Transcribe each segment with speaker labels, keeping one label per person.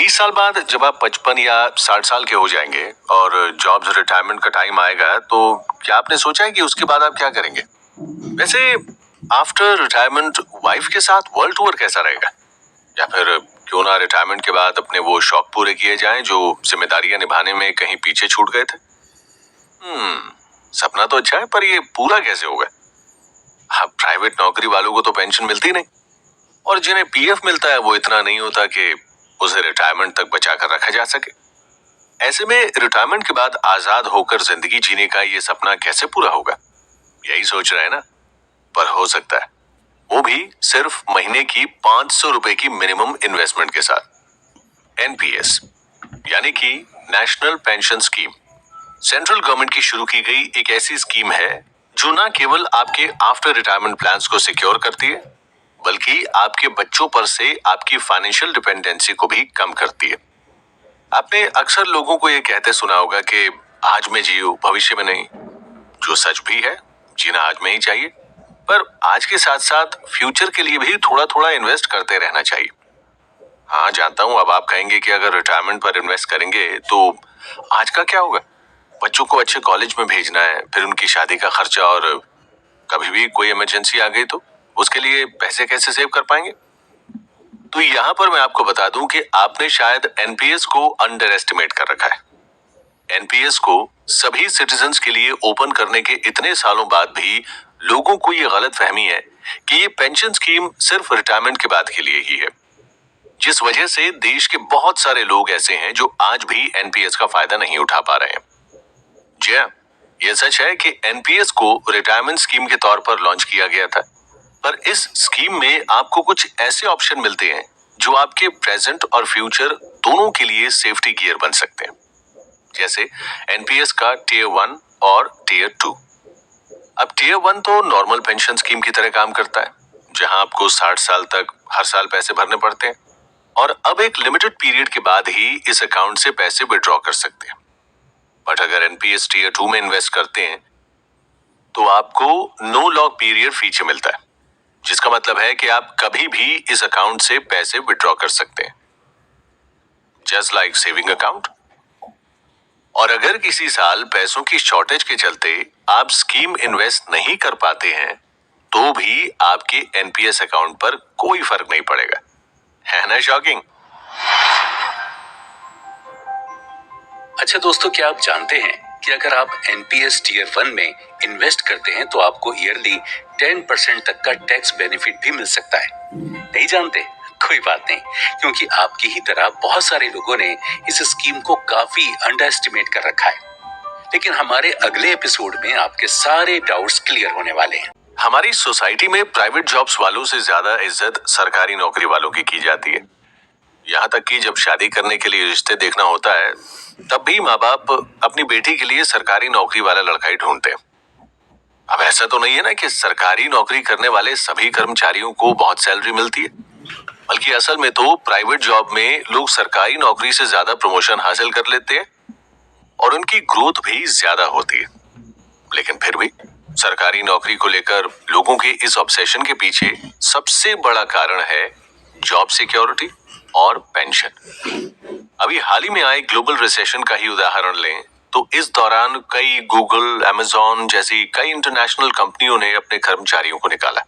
Speaker 1: 30 साल बाद जब आप 55 या 60 साल के हो जाएंगे और जॉब्स रिटायरमेंट का टाइम आएगा, तो क्या आपने सोचा है कि उसके बाद आप क्या करेंगे? वैसे आफ्टर रिटायरमेंट वाइफ के साथ वर्ल्ड टूर कैसा रहेगा? या फिर क्यों ना रिटायरमेंट के बाद अपने वो शौक पूरे किए जाएं जो जिम्मेदारियां निभाने में कहीं पीछे छूट गए थे? सपना तो अच्छा है, पर ये पूरा कैसे होगा? हाँ, प्राइवेट नौकरी वालों को तो पेंशन मिलती नहीं, और जिन्हें पीएफ मिलता है वो इतना नहीं होता कि उसे रिटायरमेंट तक बचा कर रखा जा सके। ऐसे में रिटायरमेंट के बाद आजाद होकर जिंदगी जीने का ये सपना कैसे पूरा होगा? यही सोच रहे हैं ना? पर हो सकता है, वो भी सिर्फ महीने की 500 रुपए की मिनिमम इन्वेस्टमेंट के साथ। एनपीएस यानी कि national pension scheme central government की शुरू की गई एक ऐसी स्कीम है जो न केवल आपके आफ्टर रिटायरमेंट प्लान्स को सिक्योर करती है, बल्कि आपके बच्चों पर से आपकी फाइनेंशियल डिपेंडेंसी को भी कम करती है। आपने अक्सर लोगों को ये कहते सुना होगा कि आज में जियो, भविष्य में नहीं। जो सच भी है, जीना आज में ही चाहिए, पर आज के साथ साथ फ्यूचर के लिए भी थोड़ा थोड़ा इन्वेस्ट करते रहना चाहिए। हाँ, जानता हूं, अब आप कहेंगे कि अगर रिटायरमेंट पर इन्वेस्ट करेंगे तो आज का क्या होगा? बच्चों को अच्छे कॉलेज में भेजना है, फिर उनकी शादी का खर्चा, और कभी भी कोई इमरजेंसी आ गई तो उसके लिए पैसे कैसे सेव कर पाएंगे? तो यहाँ पर मैं आपको बता दूं कि आपने शायद एनपीएस को अंडर एस्टिमेट कर रखा है। एनपीएस को सभी सिटीजन्स के लिए ओपन करने के इतने सालों बाद भी लोगों को ये गलत फहमी है कि ये पेंशन स्कीम सिर्फ रिटायरमेंट के बाद के लिए ही है, जिस वजह से देश के बहुत सारे लोग ऐसे हैं जो आज भी एनपीएस का फायदा नहीं उठा पा रहे हैं। जी हाँ, ये सच है कि एनपीएस को रिटायरमेंट स्कीम के तौर पर लॉन्च किया गया था, पर इस स्कीम में आपको कुछ ऐसे ऑप्शन मिलते हैं जो आपके प्रेजेंट और फ्यूचर दोनों के लिए सेफ्टी गियर बन सकते हैं, जैसे एनपीएस का टियर 1 और टियर 2। अब टियर 1 तो नॉर्मल पेंशन स्कीम की तरह काम करता है, जहां आपको 60 साल तक हर साल पैसे भरने पड़ते हैं, और अब एक लिमिटेड पीरियड के बाद ही इस अकाउंट से पैसे विड्रॉ कर सकते हैं। बट अगर एनपीएस टियर 2 में इन्वेस्ट करते हैं तो आपको नो लॉक पीरियड फीचर मिलता है, जिसका मतलब है कि आप कभी भी इस अकाउंट से पैसे विड्रॉ कर सकते हैं, जस्ट लाइक सेविंग अकाउंट। और अगर किसी साल पैसों की शॉर्टेज के चलते आप स्कीम इन्वेस्ट नहीं कर पाते हैं, तो भी आपके एनपीएस अकाउंट पर कोई फर्क नहीं पड़ेगा। है ना शॉकिंग?
Speaker 2: अच्छा दोस्तों, क्या आप जानते हैं कि अगर आप एनपीएस टियर 1 में इन्वेस्ट करते हैं तो आपको ईयरली 10% तक का टैक्स बेनिफिट भी मिल सकता है? नहीं जानते? कोई बात नहीं, क्योंकि आपकी ही तरह बहुत सारे लोगों ने इस स्कीम को काफी अंडर एस्टिमेट कर रखा है। लेकिन हमारे अगले एपिसोड में आपके सारे डाउट्स क्लियर होने वाले हैं।
Speaker 1: हमारी सोसाइटी में प्राइवेट जॉब्स वालों से ज्यादा इज्जत सरकारी नौकरी वालों की जाती है। यहाँ तक कि जब शादी करने के लिए रिश्ते देखना होता है, तब भी माँ बाप अपनी बेटी के लिए सरकारी नौकरी वाला लड़का ही ढूंढते हैं। अब ऐसा तो नहीं है ना कि सरकारी नौकरी करने वाले सभी कर्मचारियों को बहुत सैलरी मिलती है, बल्कि असल में तो प्राइवेट जॉब में लोग सरकारी नौकरी से ज्यादा प्रमोशन हासिल कर लेते हैं और उनकी ग्रोथ भी ज्यादा होती है। लेकिन फिर भी सरकारी नौकरी को लेकर लोगों के इस ऑब्सेशन के पीछे सबसे बड़ा कारण है जॉब सिक्योरिटी और पेंशन। अभी हाल ही में आए ग्लोबल रिसेशन का ही उदाहरण लें तो इस दौरान कई गूगल, अमेजॉन जैसी कई इंटरनेशनल कंपनियों ने अपने कर्मचारियों को निकाला,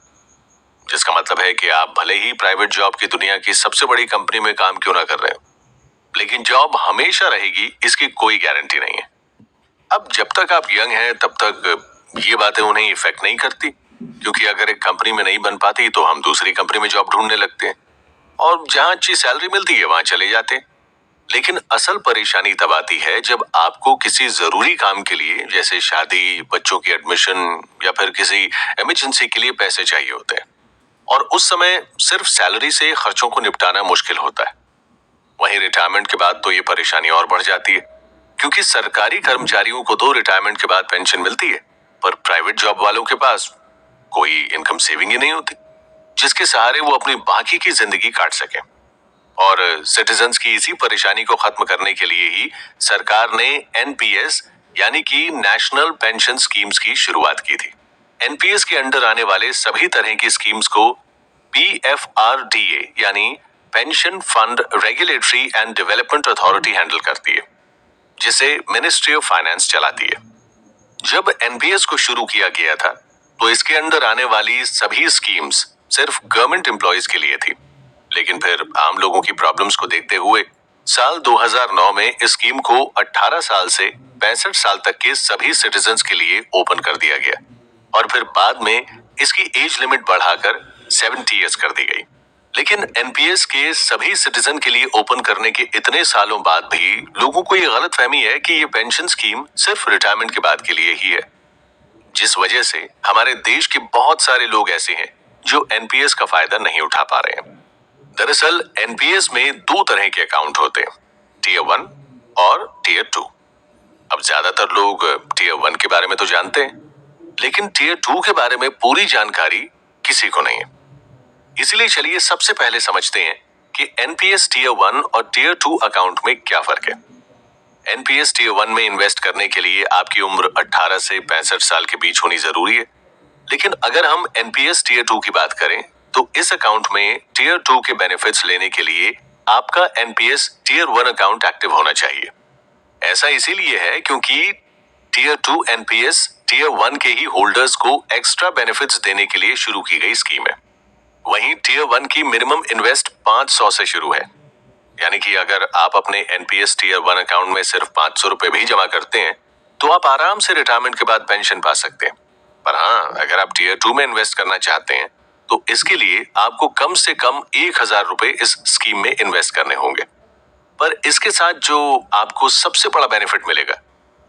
Speaker 1: जिसका मतलब है कि आप भले ही प्राइवेट जॉब की दुनिया की सबसे बड़ी कंपनी में काम क्यों ना कर रहे हो, लेकिन जॉब हमेशा रहेगी इसकी कोई गारंटी नहीं है। अब जब तक आप यंग हैं तब तक ये बातें उन्हें इफेक्ट नहीं करती, क्योंकि अगर एक कंपनी में नहीं बन पाती तो हम दूसरी कंपनी में जॉब ढूंढने लगते हैं और जहां अच्छी सैलरी मिलती है वहां चले जाते हैं। लेकिन असल परेशानी तब आती है जब आपको किसी जरूरी काम के लिए, जैसे शादी, बच्चों की एडमिशन या फिर किसी इमरजेंसी के लिए पैसे चाहिए होते हैं, और उस समय सिर्फ सैलरी से खर्चों को निपटाना मुश्किल होता है। वहीं रिटायरमेंट के बाद तो ये परेशानी और बढ़ जाती है, क्योंकि सरकारी कर्मचारियों को तो रिटायरमेंट के बाद पेंशन मिलती है, पर प्राइवेट जॉब वालों के पास कोई इनकम सेविंग ही नहीं होती जिसके सहारे वो अपनी बाकी की जिंदगी काट सके। और सिटीजन्स की इसी परेशानी को खत्म करने के लिए ही सरकार ने एनपीएस यानी कि नेशनल पेंशन स्कीम्स की शुरुआत की थी। एनपीएस के अंडर आने वाले सभी तरह की स्कीम्स को पीएफआरडीए यानी pension fund regulatory and development authority handle करती है, जिसे मिनिस्ट्री ऑफ फाइनेंस चलाती है। जब एनपीएस को शुरू किया गया था तो इसके अंडर आने वाली सभी स्कीम्स सिर्फ गवर्नमेंट एम्प्लॉयज के लिए थी, लेकिन फिर आम लोगों की प्रॉब्लम्स को देखते हुए साल 2009 में इस स्कीम को 18 साल से 65 साल तक के सभी सिटीजन्स के लिए ओपन कर दिया गया और फिर बाद में इसकी एज लिमिट बढ़ाकर 70 ईयर्स कर दी गई। लेकिन एनपीएस के सभी सिटीजन के लिए ओपन करने के इतने सालों बाद भी लोगों को ये गलतफहमी है कि ये पेंशन स्कीम सिर्फ रिटायरमेंट के बाद के लिए ही है, जिस वजह से हमारे देश के बहुत सारे लोग ऐसे हैं जो एनपीएस का फायदा नहीं उठा पा रहे हैं। दरअसल एनपीएस में दो तरह के अकाउंट होते हैं, टीयर 1 और टीयर 2। अब ज्यादातर लोग टीयर 1 के बारे में तो जानते हैं, लेकिन टीयर 2 के बारे में पूरी जानकारी किसी को नहीं है। इसलिए चलिए सबसे पहले समझते हैं कि एनपीएस टीयर 1 और टीयर 2 अकाउंट में क्या फर्क है। एनपीएस टीयर 1 में इन्वेस्ट करने के लिए आपकी उम्र 18 से 65 साल के बीच होनी जरूरी है, लेकिन अगर हम एनपीएस टीयर 2 की बात करें तो इस अकाउंट में टीयर 2 के बेनिफिट्स लेने के लिए आपका एनपीएस टीयर 1 अकाउंट एक्टिव होना चाहिए। ऐसा इसीलिए है क्योंकि टीयर 2 एनपीएस टीयर 1 के ही होल्डर्स को एक्स्ट्रा बेनिफिट्स देने के लिए शुरू की गई स्कीम है। वहीं टीयर 1 की मिनिमम इन्वेस्ट 500 से शुरू है, यानी कि अगर आप अपने एनपीएस टीयर 1 अकाउंट में सिर्फ 500 रुपए भी जमा करते हैं तो आप आराम से रिटायरमेंट के बाद पेंशन पा सकते हैं। पर हाँ, अगर आप टीयर 2 में इन्वेस्ट करना चाहते हैं तो इसके लिए आपको कम से कम 1000 रुपए इस स्कीम में इन्वेस्ट करने होंगे। पर इसके साथ जो आपको सबसे बड़ा बेनिफिट मिलेगा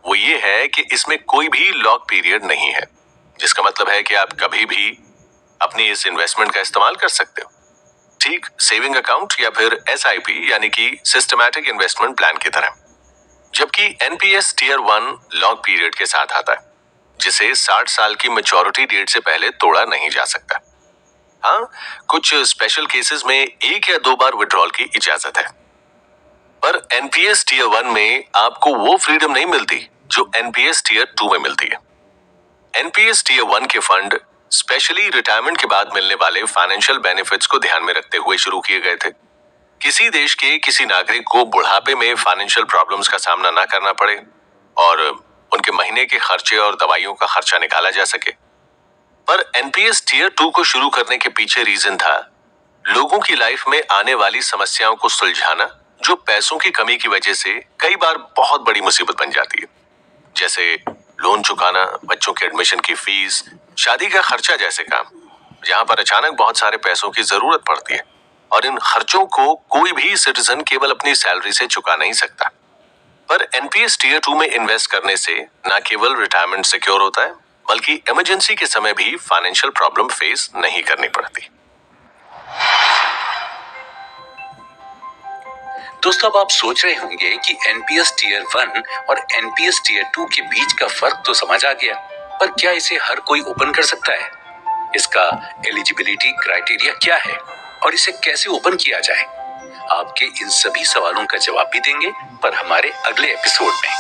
Speaker 1: वो ये है कि इसमें कोई भी लॉक पीरियड नहीं है, जिसका मतलब है कि आप कभी भी अपनी इस इन्वेस्टमेंट का इस्तेमाल कर सकते हो, ठीक सेविंग अकाउंट या फिर एसआईपी यानी कि सिस्टमैटिक इन्वेस्टमेंट प्लान की तरह। जबकि एनपीएस टीयर 1 लॉक पीरियड के साथ आता है, जिसे 60 साल की मैच्योरिटी डेट से पहले तोड़ा नहीं जा सकता। हाँ, कुछ स्पेशल केसेस में 1 या 2 बार विड्रॉल की इजाजत है। पर एनपीएस टीयर 1 में आपको वो फ्रीडम नहीं मिलती जो एनपीएस टीयर 2 में मिलती है। एनपीएस टीयर 1 के फंड स्पेशली रिटायरमेंट के बाद मिलने वाले फाइनेंशियल बेनिफिट्स को ध्यान में रखते हुए शुरू किए गए थे। किसी देश के किसी नागरिक को बुढ़ापे में फाइनेंशियल प्रॉब्लम्स का सामना ना करना पड़े और उनके महीने के खर्चे और दवाइयों का खर्चा निकाला जा सके। पर एनपीएस टीयर 2 को शुरू करने के पीछे रीजन था लोगों की लाइफ में आने वाली समस्याओं को सुलझाना, जो पैसों की कमी की वजह से कई बार बहुत बड़ी मुसीबत बन जाती है, जैसे लोन चुकाना, बच्चों के एडमिशन की फीस, शादी का खर्चा जैसे काम, जहां पर अचानक बहुत सारे पैसों की जरूरत पड़ती है और इन खर्चों को कोई भी सिटीजन केवल अपनी सैलरी से चुका नहीं सकता। पर एनपीएस टीयर 2 में इन्वेस्ट करने से न केवल रिटायरमेंट सिक्योर होता है, बल्कि इमरजेंसी के समय भी फाइनेंशियल प्रॉब्लम फेस नहीं करनी पड़ती।
Speaker 2: दोस्तों, अब आप सोच रहे होंगे कि एनपीएस टीयर 1 और एनपीएस टीयर 2 के बीच का फर्क तो समझ आ गया, पर क्या इसे हर कोई ओपन कर सकता है? इसका एलिजिबिलिटी क्राइटेरिया क्या है और इसे कैसे ओपन किया जाए? आपके इन सभी सवालों का जवाब भी देंगे, पर हमारे अगले एपिसोड में।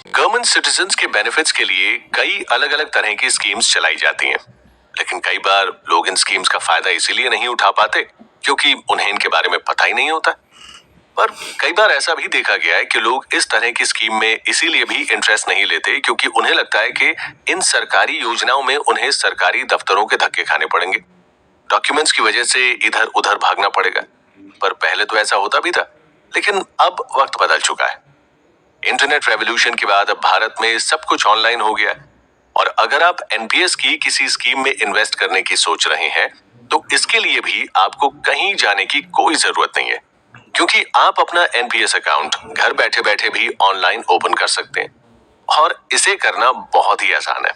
Speaker 1: गवर्नमेंट सिटीजन्स के बेनिफिट्स के लिए कई अलग अलग तरह की स्कीम्स चलाई जाती हैं, लेकिन कई बार लोग इन स्कीम्स का फायदा इसीलिए नहीं उठा पाते क्योंकि उन्हें इनके बारे में पता ही नहीं होता। पर कई बार ऐसा भी देखा गया है कि लोग इस तरह की स्कीम में इसीलिए भी इंटरेस्ट नहीं लेते क्योंकि उन्हें लगता है कि इन सरकारी योजनाओं में उन्हें सरकारी दफ्तरों के धक्के खाने पड़ेंगे, डॉक्यूमेंट्स की वजह से इधर उधर भागना पड़ेगा। पर पहले तो ऐसा होता भी था, लेकिन अब वक्त बदल चुका है। इंटरनेट रेवोल्यूशन के बाद अब भारत में सब कुछ ऑनलाइन हो गया और अगर आप एनपीएस की किसी स्कीम में इन्वेस्ट करने की सोच रहे हैं तो इसके लिए भी आपको कहीं जाने की कोई जरूरत नहीं है, क्योंकि आप अपना एनपीएस अकाउंट घर बैठे बैठे भी ऑनलाइन ओपन कर सकते हैं और इसे करना बहुत ही आसान है।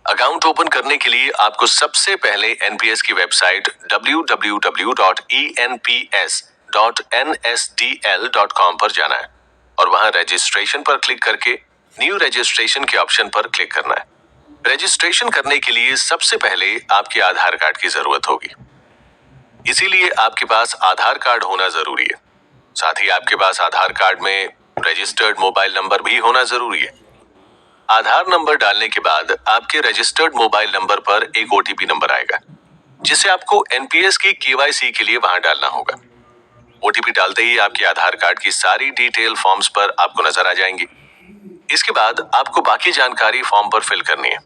Speaker 1: अकाउंट ओपन करने के लिए आपको सबसे पहले एनपीएस की वेबसाइट www.enps.nsdl.com पर जाना है और वहां रजिस्ट्रेशन पर क्लिक करके न्यू रजिस्ट्रेशन के ऑप्शन पर क्लिक करना है। रजिस्ट्रेशन करने के लिए सबसे पहले आपके आधार कार्ड की जरूरत होगी, इसीलिए आपके पास आधार कार्ड होना जरूरी है। साथ ही आपके पास आधार कार्ड में रजिस्टर्ड मोबाइल नंबर भी होना जरूरी है। आधार नंबर डालने के बाद आपके रजिस्टर्ड मोबाइल नंबर पर एक ओटीपी नंबर आएगा, जिसे आपको एनपीएस की केवाईसी के लिए वहां डालना होगा। ओटीपी डालते ही आपके आधार कार्ड की सारी डिटेल फॉर्म्स पर आपको नजर आ जाएंगी। इसके बाद आपको बाकी जानकारी फॉर्म पर फिल करनी है।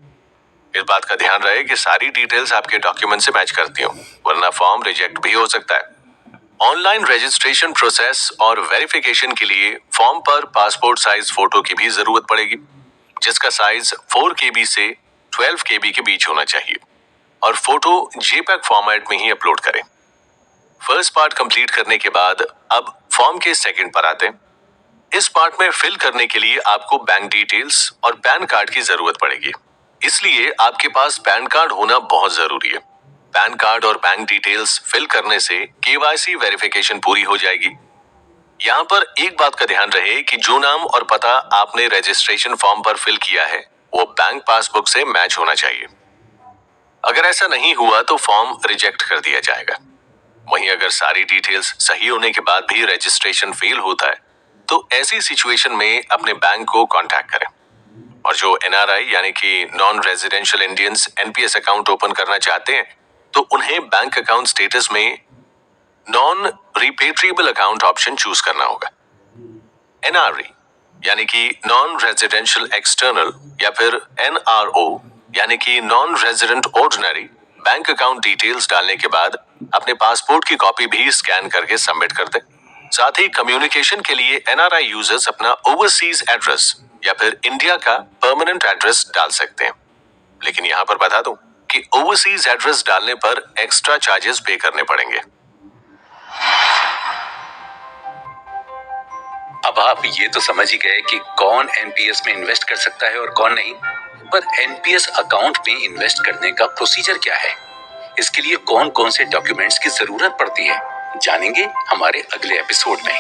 Speaker 1: इस बात का ध्यान रहे कि सारी डिटेल्स आपके डॉक्यूमेंट से मैच करती हो, वरना फॉर्म रिजेक्ट भी हो सकता है। ऑनलाइन रजिस्ट्रेशन प्रोसेस और वेरिफिकेशन के लिए फॉर्म पर पासपोर्ट साइज फोटो की भी जरूरत पड़ेगी, जिसका साइज 4 KB से 12 KB के बीच होना चाहिए और फोटो JPEG फॉर्मेट में ही अपलोड करें। फर्स्ट पार्ट कंप्लीट करने के बाद अब फॉर्म के सेकंड पर आते हैं। इस पार्ट में फिल करने के लिए आपको बैंक डिटेल्स और पैन कार्ड की जरूरत पड़ेगी, इसलिए आपके पास पैन कार्ड होना बहुत जरूरी है। पैन कार्ड और बैंक डिटेल्स फिल करने से केवाईसी वेरिफिकेशन पूरी हो जाएगी। यहाँ पर एक बात का ध्यान रहे कि जो नाम और पता आपने रजिस्ट्रेशन फॉर्म पर फिल किया है वो बैंक पासबुक से मैच होना चाहिए। अगर ऐसा नहीं हुआ तो फॉर्म रिजेक्ट कर दिया जाएगा। वहीं अगर सारी डिटेल्स सही होने के बाद भी रजिस्ट्रेशन फेल होता है तो ऐसी सिचुएशन में अपने बैंक को कांटेक्ट करें। और जो एनआरआई यानी कि non residential Indians NPS account open करना चाहते हैं तो उन्हें बैंक अकाउंट स्टेटस में नॉन रिपेट्रिएबल अकाउंट ऑप्शन चूज करना होगा। एनआरई यानी कि नॉन रेजिडेंशियल एक्सटर्नल या फिर एनआरओ यानी कि non resident ordinary bank account details डालने के बाद अपने पासपोर्ट की कॉपी भी स्कैन करके सबमिट कर दें। साथ ही कम्युनिकेशन के लिए एनआरआई यूजर्स अपना ओवरसीज एड्रेस या फिर इंडिया का परमानेंट एड्रेस डाल सकते हैं। लेकिन यहां पर बता दूं कि ओवरसीज एड्रेस डालने पर एक्स्ट्रा चार्जेस पे करने पड़ेंगे।
Speaker 2: अब आप ये तो समझ ही गए कि कौन एनपीएस में इन्वेस्ट कर सकता है और कौन नहीं, पर एनपीएस अकाउंट में इन्वेस्ट करने का प्रोसीजर क्या है, इसके लिए कौन कौन से डॉक्यूमेंट्स की जरूरत पड़ती है, जानेंगे हमारे अगले एपिसोड में।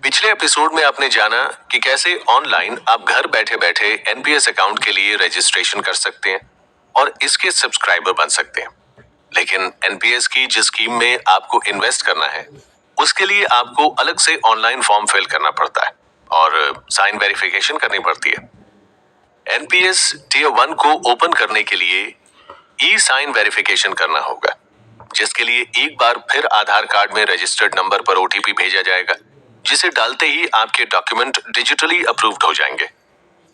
Speaker 1: पिछले एपिसोड में आपने जाना कि कैसे ऑनलाइन आप घर बैठे बैठे एनपीएस अकाउंट के लिए रजिस्ट्रेशन कर सकते हैं और इसके सब्सक्राइबर बन सकते हैं। लेकिन एनपीएस की जिस स्कीम में आपको इन्वेस्ट करना है उसके लिए आपको अलग से ऑनलाइन फॉर्म फिल करना पड़ता है और साइन वेरिफिकेशन करनी पड़ती है। एनपीएस टियर 1 को ओपन करने के लिए ई साइन वेरिफिकेशन करना होगा, जिसके लिए एक बार फिर आधार कार्ड में रजिस्टर्ड नंबर पर ओटीपी भेजा जाएगा, जिसे डालते ही आपके डॉक्यूमेंट डिजिटली अप्रूव्ड हो जाएंगे।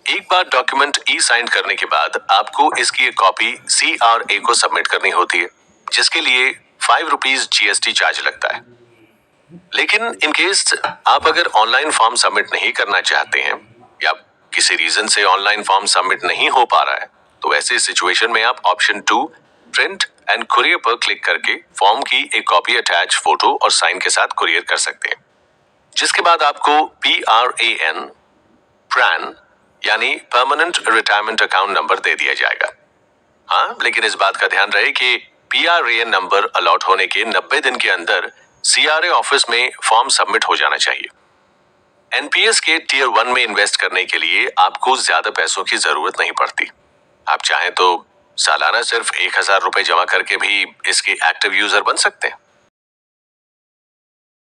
Speaker 1: एक बार डॉक्यूमेंट ई साइन करने के बाद आपको इसकी एक कॉपी CRA को सबमिट करनी होती है, जिसके लिए 5 रुपीज GST चार्ज लगता है। लेकिन इन केस आप अगर ऑनलाइन फॉर्म सबमिट नहीं करना चाहते हैं या किसी रीजन से ऑनलाइन फॉर्म सबमिट नहीं हो पा रहा है तो ऐसी सिचुएशन में आप ऑप्शन 2 प्रिंट एंड कुरियर पर क्लिक करके फॉर्म की एक कॉपी अटैच फोटो और साइन के साथ कुरियर कर सकते हैं, जिसके बाद आपको PRAN यानी परमानेंट रिटायरमेंट अकाउंट नंबर दे दिया जाएगा। हाँ, लेकिन इस बात का ध्यान रहे कि PRAN नंबर अलॉट होने के 90 दिन के अंदर CRA ऑफिस में फॉर्म सबमिट हो जाना चाहिए। एनपीएस के टियर 1 में इन्वेस्ट करने के लिए आपको ज्यादा पैसों की जरूरत नहीं पड़ती। आप चाहें तो सालाना सिर्फ 1000 रुपए जमा करके भी इसके एक्टिव यूजर बन सकते हैं।